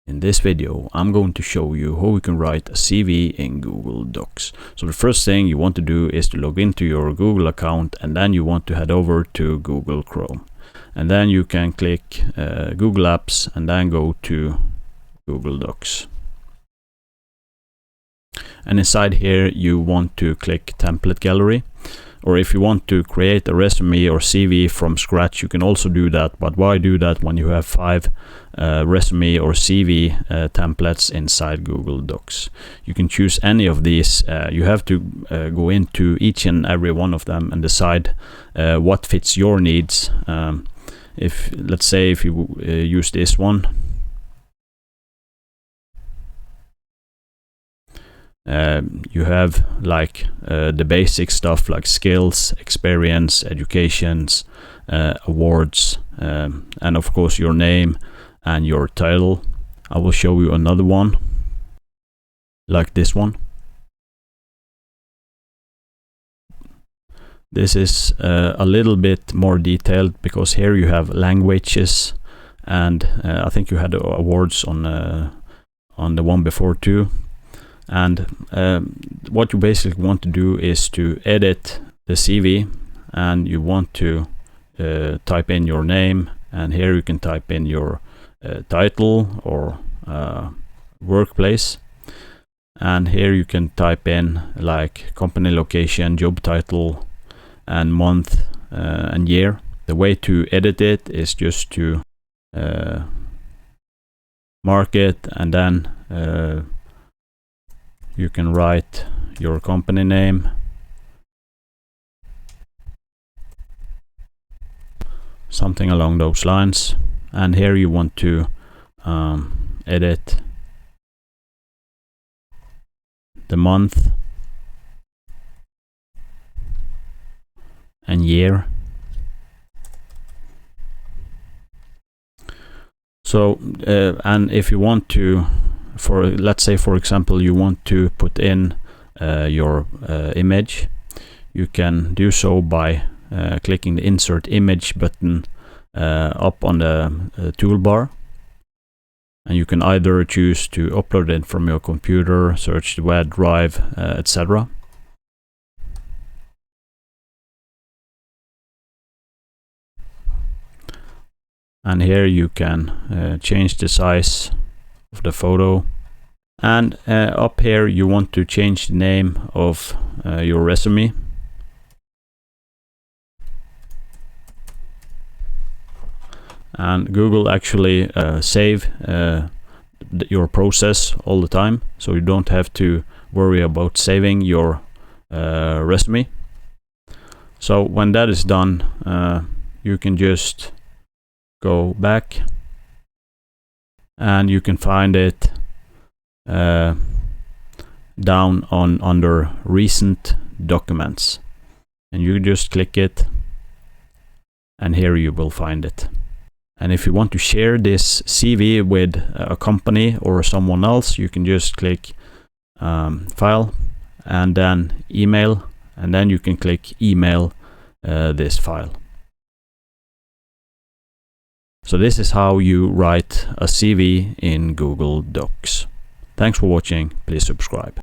In this video, I'm going to show you how you can write a CV in Google Docs. So the first thing you want to do is to log into your Google account, and then you want to head over to Google Chrome. And then you can click Google Apps and then go to Google Docs. And inside here you want to click Template Gallery. Or if you want to create a resume or CV from scratch, you can also do that. But why do that when you have 5 resume or CV templates inside Google Docs? You can choose any of these. You have to go into each and every one of them and decide what fits your needs. Let's say if you use this one, you have like the basic stuff like skills, experience, educations, awards, and of course your name and your title. I will show you another one like this one. This is a little bit more detailed because here you have languages, and I think you had awards on the one before too. And what you basically want to do is to edit the CV, and you want to type in your name, and here you can type in your title or workplace, and here you can type in like company location, job title, and month and year. The way to edit it is just to mark it, and then you can write your company name, something along those lines. And here you want to edit the month and year. So and if you want to, let's say for example you want to put in your image, you can do so by clicking the insert image button up on the toolbar, and you can either choose to upload it from your computer, search the web drive, etc. And here you can change the size of the photo, and up here you want to change the name of your resume. And Google actually save your process all the time, so you don't have to worry about saving your resume. So when that is done, you can just go back, and you can find it down under recent documents, and you just click it, and here you will find it. And if you want to share this CV with a company or someone else, you can just click file and then email, and then you can click email this file. So this is how you write a CV in Google Docs. Thanks for watching. Please subscribe.